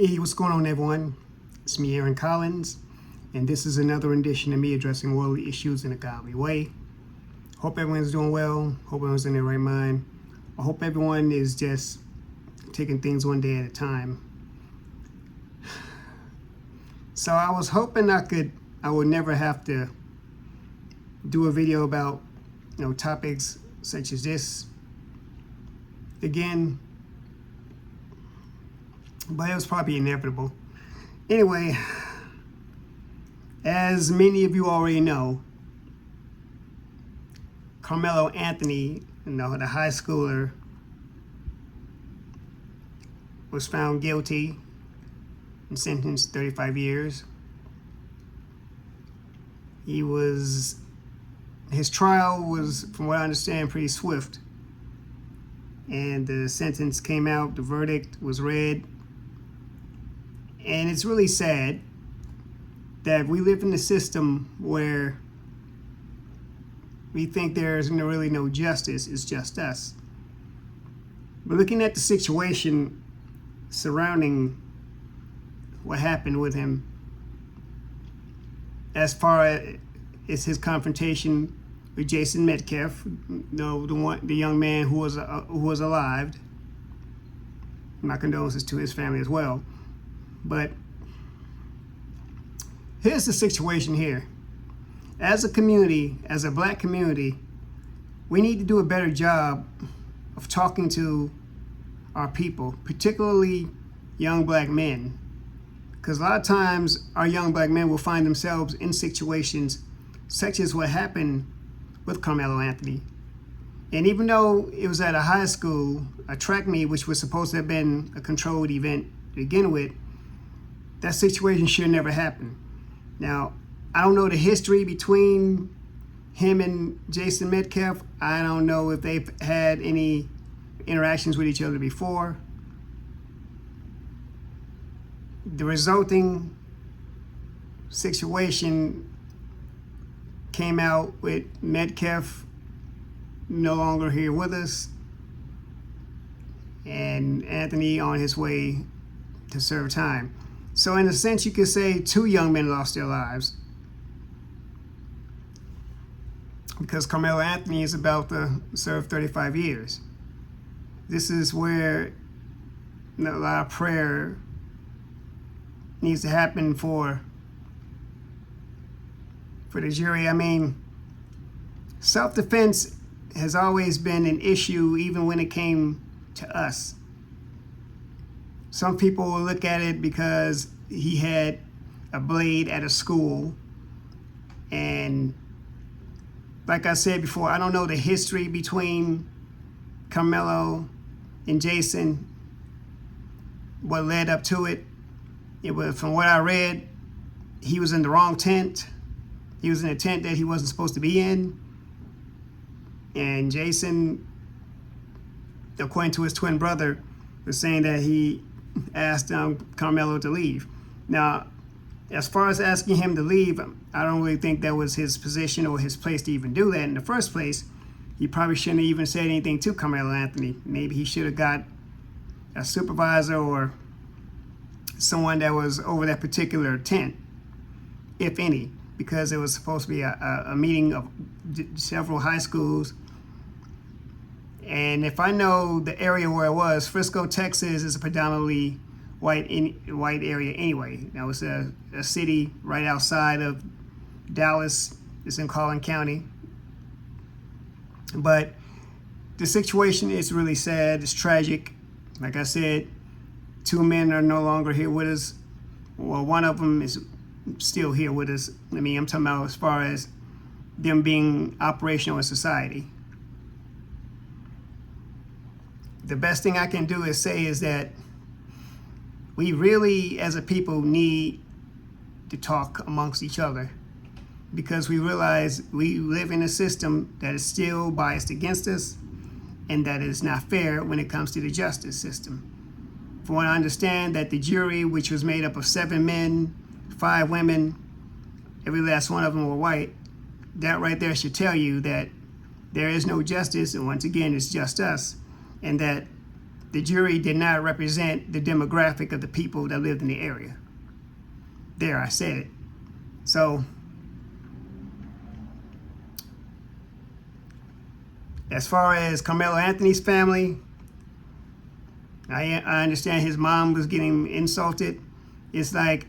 Hey, what's going on, everyone? It's me, Aaron Collins, and this is another rendition of me addressing worldly issues in a godly way. Hope everyone's doing well. Hope everyone's in their right mind. I hope everyone is just taking things one day at a time. So I was hoping I would never have to do a video about, topics such as this again, but it was probably inevitable. Anyway, as many of you already know, Karmelo Anthony, the high schooler, was found guilty and sentenced to 35 years. His trial was, from what I understand, pretty swift. And the sentence came out, the verdict was read. And it's really sad that we live in a system where we think there's really no justice, it's just us. But looking at the situation surrounding what happened with him, as far as his confrontation with Jason Metcalf, the young man who was alive, my condolences to his family as well. But here's the situation here. As a community, as a black community, we need to do a better job of talking to our people, particularly young black men. Because a lot of times our young black men will find themselves in situations such as what happened with Karmelo Anthony. And even though it was at a high school, a track meet, which was supposed to have been a controlled event to begin with, that situation should never happen. Now, I don't know the history between him and Jason Metcalf. I don't know if they've had any interactions with each other before. The resulting situation came out with Metcalf no longer here with us, and Anthony on his way to serve time. So in a sense, you could say two young men lost their lives, because Karmelo Anthony is about to serve 35 years. This is where a lot of prayer needs to happen for the jury. I mean, self-defense has always been an issue, even when it came to us. Some people will look at it because he had a blade at a school. And like I said before, I don't know the history between Karmelo and Jason, what led up to it. It was, from what I read, he was in the wrong tent. He was in a tent that he wasn't supposed to be in. And Jason, according to his twin brother, was saying that he asked Karmelo to leave. Now, as far as asking him to leave, I don't really think that was his position or his place to even do that in the first place. He probably shouldn't have even said anything to Karmelo Anthony. Maybe he should have got a supervisor or someone that was over that particular tent, if any, because it was supposed to be a meeting of several high schools. And if I know the area where it was, Frisco, Texas is a predominantly white area anyway. Now, it's a city right outside of Dallas. It's in Collin County. But the situation is really sad. It's tragic. Like I said, two men are no longer here with us. Well, one of them is still here with us. I mean, I'm talking about as far as them being operational in society. The best thing I can do is say is that we really, as a people, need to talk amongst each other, because we realize we live in a system that is still biased against us and that is not fair when it comes to the justice system. From what I understand, that the jury, which was made up of 7 men, 5 women, every last one of them were white, that right there should tell you that there is no justice, and once again, it's just us, and that the jury did not represent the demographic of the people that lived in the area. There, I said it. So, as far as Carmelo Anthony's family, I understand his mom was getting insulted. It's like,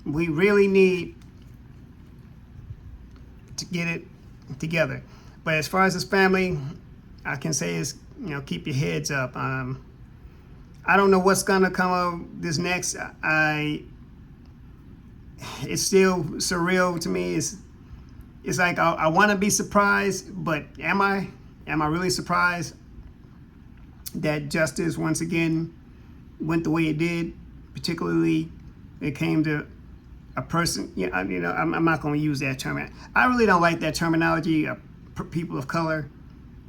we really need to get it together. But as far as his family, I can say is, keep your heads up. I don't know what's gonna come of this next. It's still surreal to me. It's like I want to be surprised, but am I? Am I really surprised that justice once again went the way it did? Particularly, it came to a person. I'm not going to use that term. I really don't like that terminology. People of color.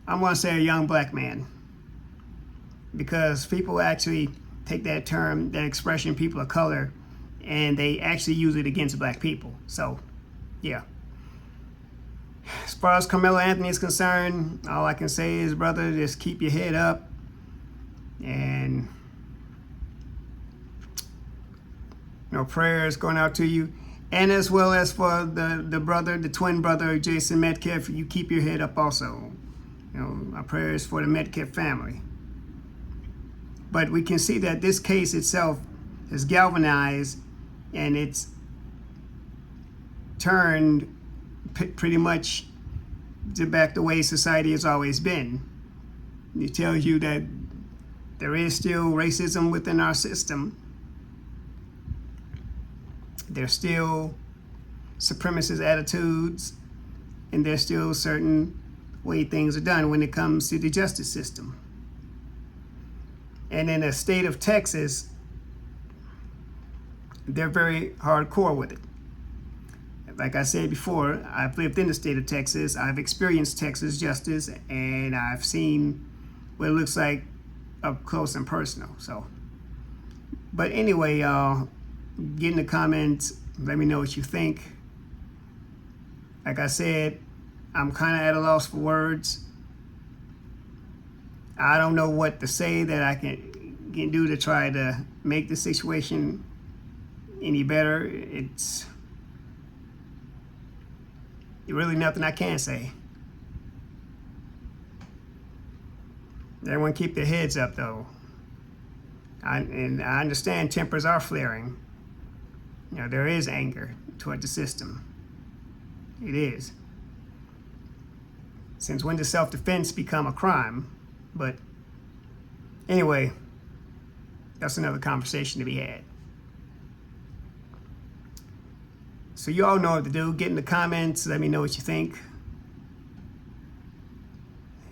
I'm going to say a young black man, because people actually take that term, that expression, people of color, and they actually use it against black people. So, yeah. As far as Carmelo Anthony is concerned, all I can say is, brother, just keep your head up. And, prayers going out to you. And as well as for the twin brother, Jason Metcalf, you keep your head up also. Our prayers for the Metcalf family. But we can see that this case itself has galvanized, and it's turned pretty much back the way society has always been. It tells you that there is still racism within our system. There's still supremacist attitudes, and there's still certain way things are done when it comes to the justice system. And in the state of Texas, they're very hardcore with it. Like I said before, I've lived in the state of Texas. I've experienced Texas justice, and I've seen what it looks like up close and personal. So, but anyway, y'all, get in the comments. Let me know what you think. Like I said, I'm kind of at a loss for words. I don't know what to say that I can do to try to make the situation any better. It's really nothing I can say. Everyone keep their heads up, though. I understand tempers are flaring. There is anger toward the system. It is. Since when does self-defense become a crime? But anyway, that's another conversation to be had. So you all know what to do. Get in the comments. Let me know what you think.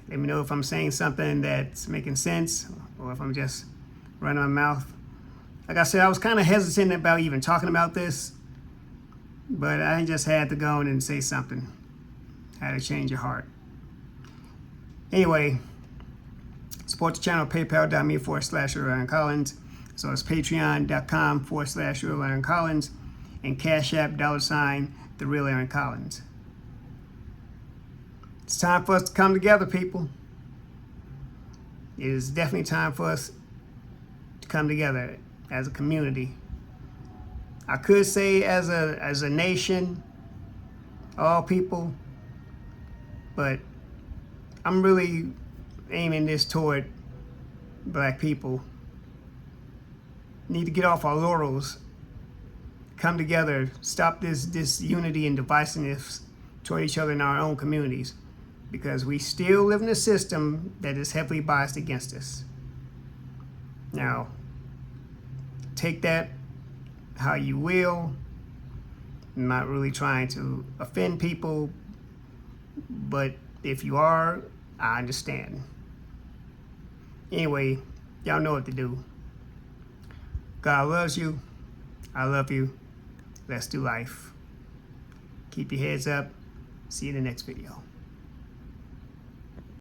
Let me know if I'm saying something that's making sense, or if I'm just running my mouth. Like I said, I was kind of hesitant about even talking about this, but I just had to go in and say something. I had to change your heart. Anyway, support the channel, paypal.me/RealAaronCollins. So it's patreon.com/RealAaronCollins, and Cash App $the Real Aaron Collins. It's time for us to come together, people. It is definitely time for us to come together as a community. I could say as a nation, all people, but I'm really aiming this toward black people. Need to get off our laurels, come together, stop this unity and divisiveness toward each other in our own communities, because we still live in a system that is heavily biased against us. Now, take that how you will. I'm not really trying to offend people, but if you are, I understand. Anyway, y'all know what to do. God loves you. I love you. Let's do life. Keep your heads up. See you in the next video.